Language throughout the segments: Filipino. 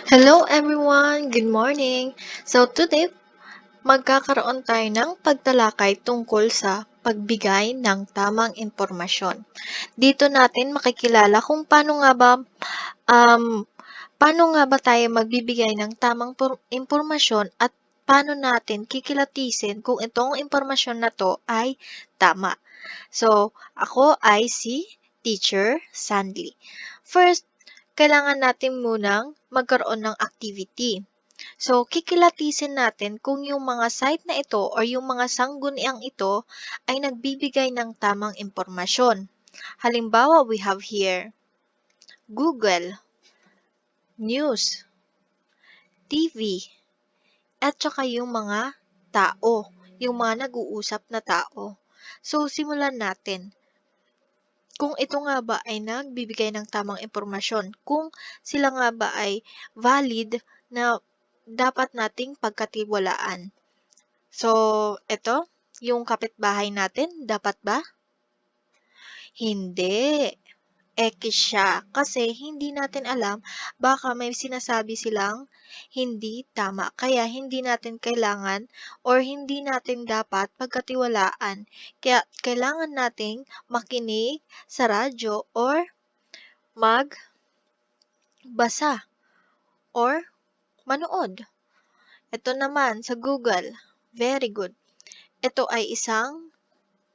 Hello everyone! Good morning! So today, magkakaroon tayo ng pagtalakay tungkol sa pagbigay ng tamang impormasyon. Dito natin makikilala kung um, paano nga ba tayo magbibigay ng tamang impormasyon at paano natin kikilatisin kung itong impormasyon na to ay tama. So, ako ay si Teacher Sandly. First, kailangan natin munang magkaroon ng activity. So, kikilatisin natin kung yung mga site na ito or yung mga sangguniang ito ay nagbibigay ng tamang impormasyon. Halimbawa, we have here Google, News, TV, at saka yung mga tao, yung mga nag-uusap na tao. So, simulan natin. Kung ito nga ba ay nagbibigay ng tamang impormasyon, kung sila nga ba ay valid na dapat nating pagkatiwalaan. So, ito, yung kapitbahay natin, dapat ba? Hindi. Eki siya. Kasi hindi natin alam, baka may sinasabi silang hindi tama. Kaya hindi natin kailangan or hindi natin dapat pagkatiwalaan. Kaya kailangan nating makinig sa radyo or magbasa or manood. Ito naman sa Google. Very good. Ito ay isang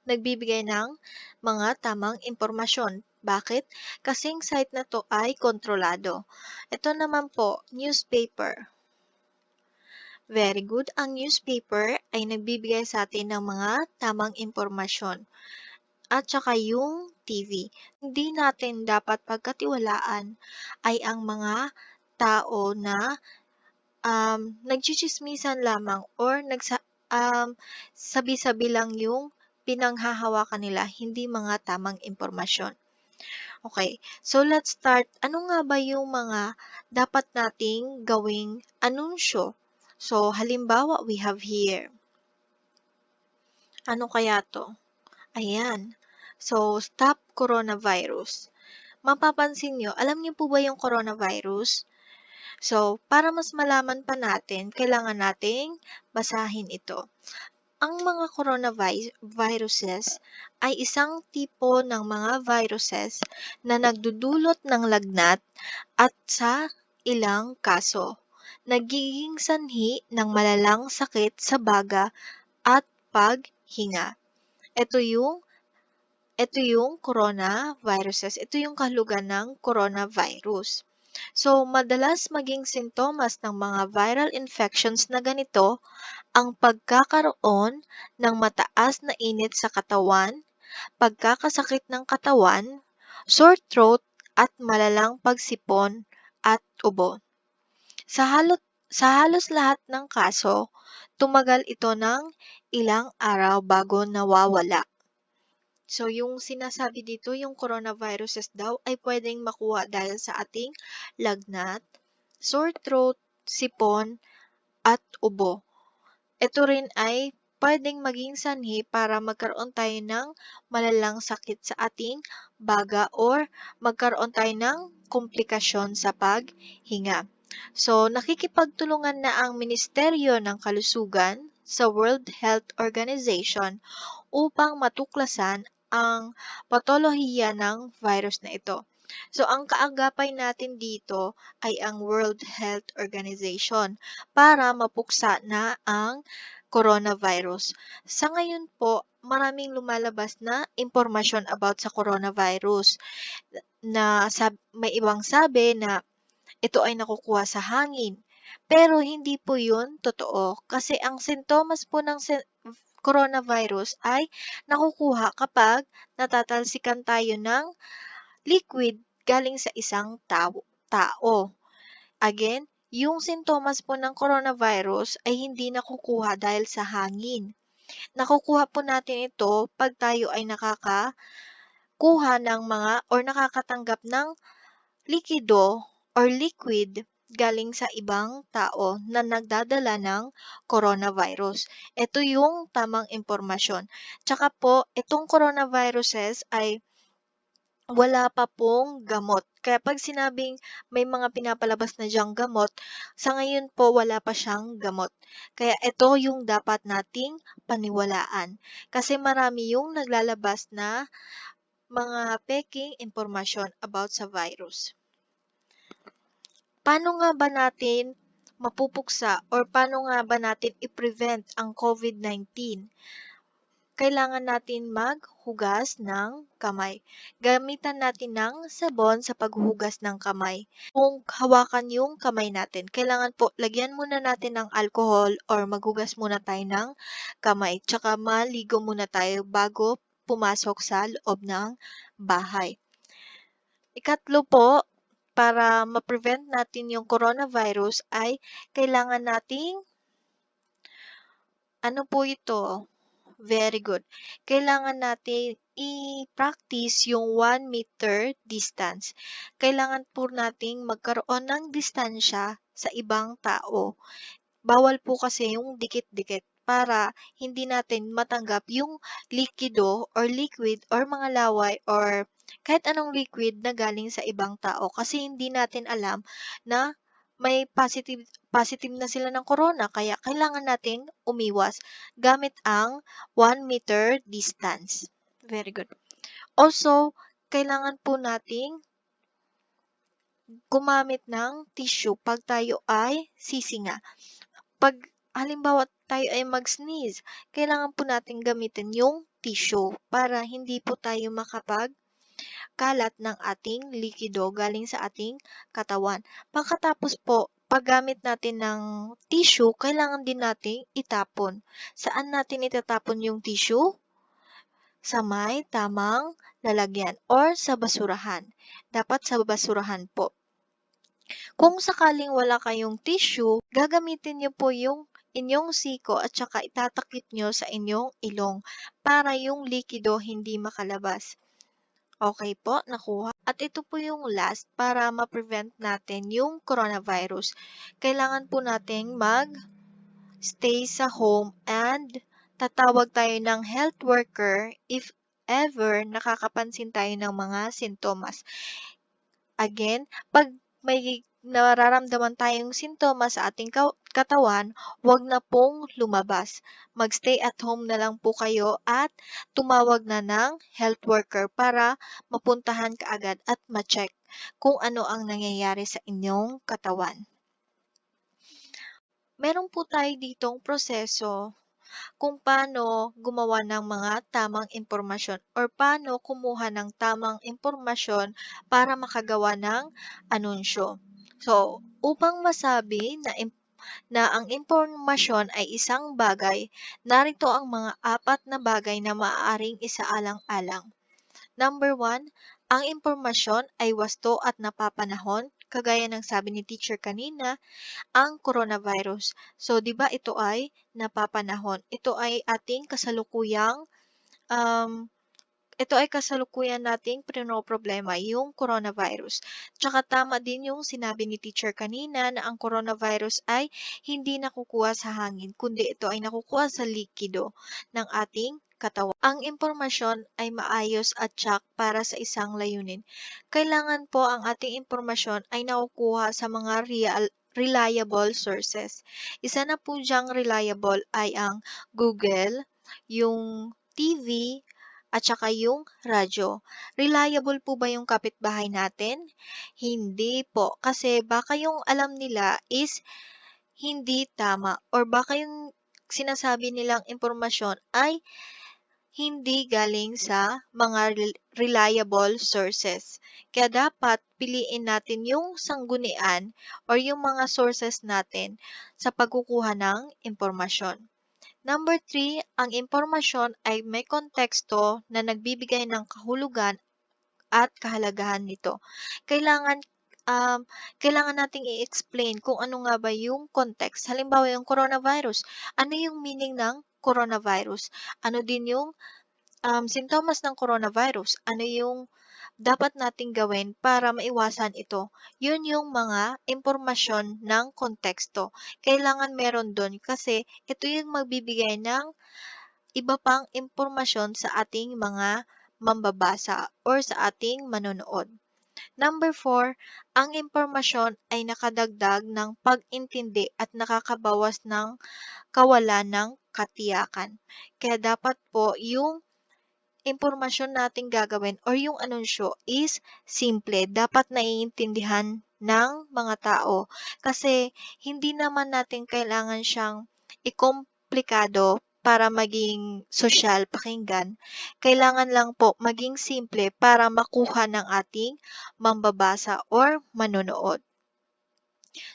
nagbibigay ng mga tamang impormasyon. Bakit? Kasing site na to ay kontrolado. Ito naman po, newspaper. Very good. Ang newspaper ay nagbibigay sa atin ng mga tamang impormasyon. At saka yung TV. Hindi natin dapat pagkatiwalaan ay ang mga tao na nagchichismisan lamang or sabi-sabi lang yung pinanghahawakan nila, hindi mga tamang impormasyon. Okay, so let's start. Ano nga ba yung mga dapat nating gawing anunsyo? So, halimbawa, we have here. Ano kaya to? Ayan. So, stop coronavirus. Mapapansin nyo, alam niyo po ba yung coronavirus? So, para mas malaman pa natin, kailangan nating basahin ito. Ang mga coronaviruses ay isang tipo ng mga viruses na nagdudulot ng lagnat at sa ilang kaso, nagiging sanhi ng malalang sakit sa baga at paghinga. Ito yung coronaviruses. Ito yung kahulugan ng coronavirus. So, madalas maging sintomas ng mga viral infections na ganito ang pagkakaroon ng mataas na init sa katawan, pagkakasakit ng katawan, sore throat, at malalang pagsipon at ubo. Sa halos lahat ng kaso, tumagal ito ng ilang araw bago nawawala. So, yung sinasabi dito, yung coronaviruses daw ay pwedeng makuha dahil sa ating lagnat, sore throat, sipon, at ubo. Ito rin ay pwedeng maging sanhi para magkaroon tayo ng malalang sakit sa ating baga or magkaroon tayo ng komplikasyon sa paghinga. So, nakikipagtulungan na ang Ministeryo ng Kalusugan sa World Health Organization upang matuklasan ang patolohiya ng virus na ito. So, ang kaagapay natin dito ay ang World Health Organization para mapuksa na ang coronavirus. Sa ngayon po, maraming lumalabas na impormasyon about sa coronavirus na may ibang sabi na ito ay nakukuha sa hangin. Pero hindi po yun totoo kasi ang sintomas po ng coronavirus ay nakukuha kapag natatalsikan tayo ng liquid galing sa isang tao. Again, yung sintomas po ng coronavirus ay hindi nakukuha dahil sa hangin. Nakukuha po natin ito pag tayo ay nakakakuha ng mga or nakakatanggap ng likido or liquid galing sa ibang tao na nagdadala ng coronavirus. Ito yung tamang impormasyon. Tsaka po, itong coronaviruses ay wala pa pong gamot. Kaya 'pag sinabing may mga pinapalabas na diyang gamot, sa ngayon po wala pa siyang gamot. Kaya ito yung dapat nating paniwalaan. Kasi marami yung naglalabas na mga pekeng impormasyon about sa virus. Paano nga ba natin mapupuksa or paano nga ba natin i-prevent ang COVID-19? Kailangan natin maghugas ng kamay. Gamitan natin ng sabon sa paghuhugas ng kamay. Kung hawakan yung kamay natin, kailangan po lagyan muna natin ng alcohol or maghugas muna tayo ng kamay. Tsaka maligo muna tayo bago pumasok sa loob ng bahay. Ikatlo po, para ma-prevent natin yung coronavirus ay kailangan nating ano po ito? Very good. Kailangan natin i-practice yung 1 meter distance. Kailangan po nating magkaroon ng distansya sa ibang tao. Bawal po kasi yung dikit-dikit para hindi natin matanggap yung likido or liquid or mga laway or kahit anong liquid na galing sa ibang tao kasi hindi natin alam na may positive na sila ng corona kaya kailangan nating umiwas gamit ang 1 meter distance. Very good. Also, kailangan po nating gumamit ng tissue pag tayo ay sisinga. Pag halimbawa tayo ay mag-sneeze, kailangan po natin gamitin yung tissue para hindi po tayo makapagkalat ng ating likido galing sa ating katawan. Pagkatapos po, paggamit natin ng tissue, kailangan din nating itapon. Saan natin itatapon yung tissue? Sa may tamang lalagyan or sa basurahan. Dapat sa basurahan po. Kung sakaling wala kayong tissue, gagamitin niyo po yung inyong siko at saka itatakip niyo sa inyong ilong para yung likido hindi makalabas. Okay po, nakuha. At ito po yung last para ma-prevent natin yung coronavirus. Kailangan po nating mag-stay sa home and tatawag tayo ng health worker if ever nakakapansin tayo ng mga sintomas. Again, 'pag may nararamdaman tayong sintomas sa ating katawan, huwag na pong lumabas. Mag-stay at home na lang po kayo at tumawag na ng health worker para mapuntahan kaagad at ma-check kung ano ang nangyayari sa inyong katawan. Meron po tayo ditong proseso kung paano gumawa ng mga tamang impormasyon or paano kumuha ng tamang impormasyon para makagawa ng anunsyo. So, upang masabi na ang impormasyon ay isang bagay, narito ang mga 4 na bagay na maaaring isaalang-alang. Number 1, ang impormasyon ay wasto at napapanahon, kagaya ng sabi ni teacher kanina, ang coronavirus. So, 'di ba ito ay napapanahon? Um, ito ay kasalukuyan nating pinoproblema, yung coronavirus. Tsaka tama din yung sinabi ni teacher kanina na ang coronavirus ay hindi nakukuha sa hangin, kundi ito ay nakukuha sa likido ng ating katawan. Ang impormasyon ay maayos at tsak para sa isang layunin. Kailangan po ang ating impormasyon ay nakukuha sa mga reliable sources. Isa na po diyang reliable ay ang Google, yung TV, at saka yung radyo. Reliable po ba yung kapitbahay natin? Hindi po. Kasi baka yung alam nila is hindi tama or baka yung sinasabi nilang impormasyon ay hindi galing sa mga reliable sources. Kaya dapat piliin natin yung sanggunian or yung mga sources natin sa pagkukuha ng impormasyon. Number 3, ang impormasyon ay may konteksto na nagbibigay ng kahulugan at kahalagahan nito. Kailangan kailangan nating i-explain kung ano nga ba yung context. Halimbawa, yung coronavirus. Ano yung meaning ng coronavirus? Ano din yung sintomas ng coronavirus? Ano yung dapat nating gawin para maiwasan ito? Yun yung mga impormasyon ng konteksto. Kailangan meron doon kasi ito yung magbibigay ng iba pang impormasyon sa ating mga mambabasa or sa ating manonood. Number 4, ang impormasyon ay nakadagdag ng pag-intindi at nakakabawas ng kawalan ng katiyakan. Kaya dapat po yung impormasyon nating gagawin or yung anunsyo is simple. Dapat naiintindihan ng mga tao. Kasi hindi naman natin kailangan siyang ikomplikado para maging sosyal pakinggan. Kailangan lang po maging simple para makuha ng ating mambabasa or manonood.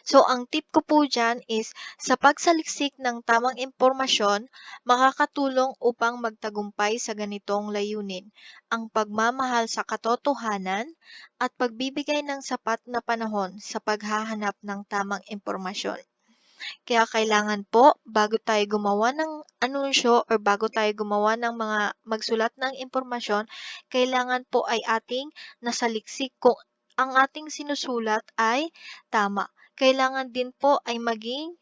So, ang tip ko po dyan is sa pagsaliksik ng tamang impormasyon, makakatulong upang magtagumpay sa ganitong layunin, ang pagmamahal sa katotohanan at pagbibigay ng sapat na panahon sa paghahanap ng tamang impormasyon. Kaya kailangan po, bago tayo gumawa ng anunsyo or bago tayo gumawa ng mga magsulat ng impormasyon, kailangan po ay ating nasaliksik kung ang ating sinusulat ay tama. Kailangan din po ay maging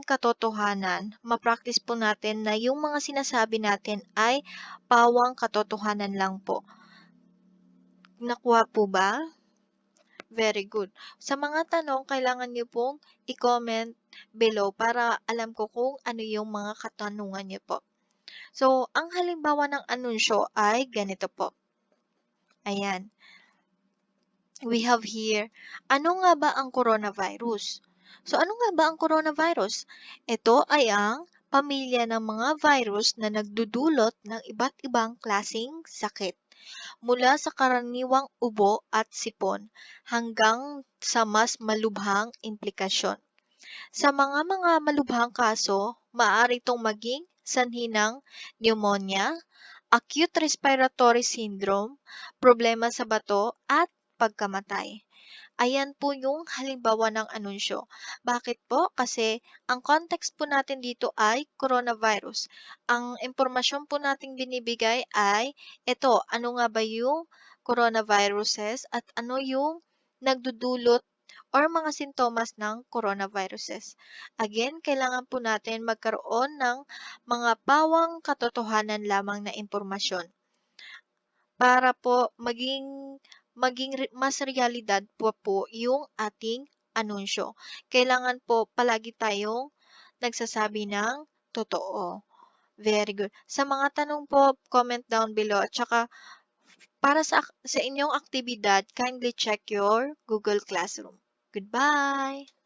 katotohanan. Ma-practice po natin na yung mga sinasabi natin ay pawang katotohanan lang po. Nakuha po ba? Very good. Sa mga tanong, kailangan niyo pong i-comment below para alam ko kung ano yung mga katanungan niyo po. So, ang halimbawa ng anunsyo ay ganito po. Ayan. We have here, ano nga ba ang coronavirus? So, ano nga ba ang coronavirus? Ito ay ang pamilya ng mga virus na nagdudulot ng iba't ibang klasing sakit. Mula sa karaniwang ubo at sipon hanggang sa mas malubhang implikasyon. Sa mga malubhang kaso, maaari itong maging sanhi ng pneumonia, acute respiratory syndrome, problema sa bato, at pagkamatay. Ayan po yung halimbawa ng anunsyo. Bakit po? Kasi ang context po natin dito ay coronavirus. Ang impormasyon po nating binibigay ay ito, ano nga ba yung coronaviruses at ano yung nagdudulot or mga sintomas ng coronaviruses. Again, kailangan po natin magkaroon ng mga pawang katotohanan lamang na impormasyon para po mas realidad po yung ating anunsyo. Kailangan po palagi tayong nagsasabi ng totoo. Very good. Sa mga tanong po, comment down below. At saka, para sa inyong aktibidad, kindly check your Google Classroom. Goodbye!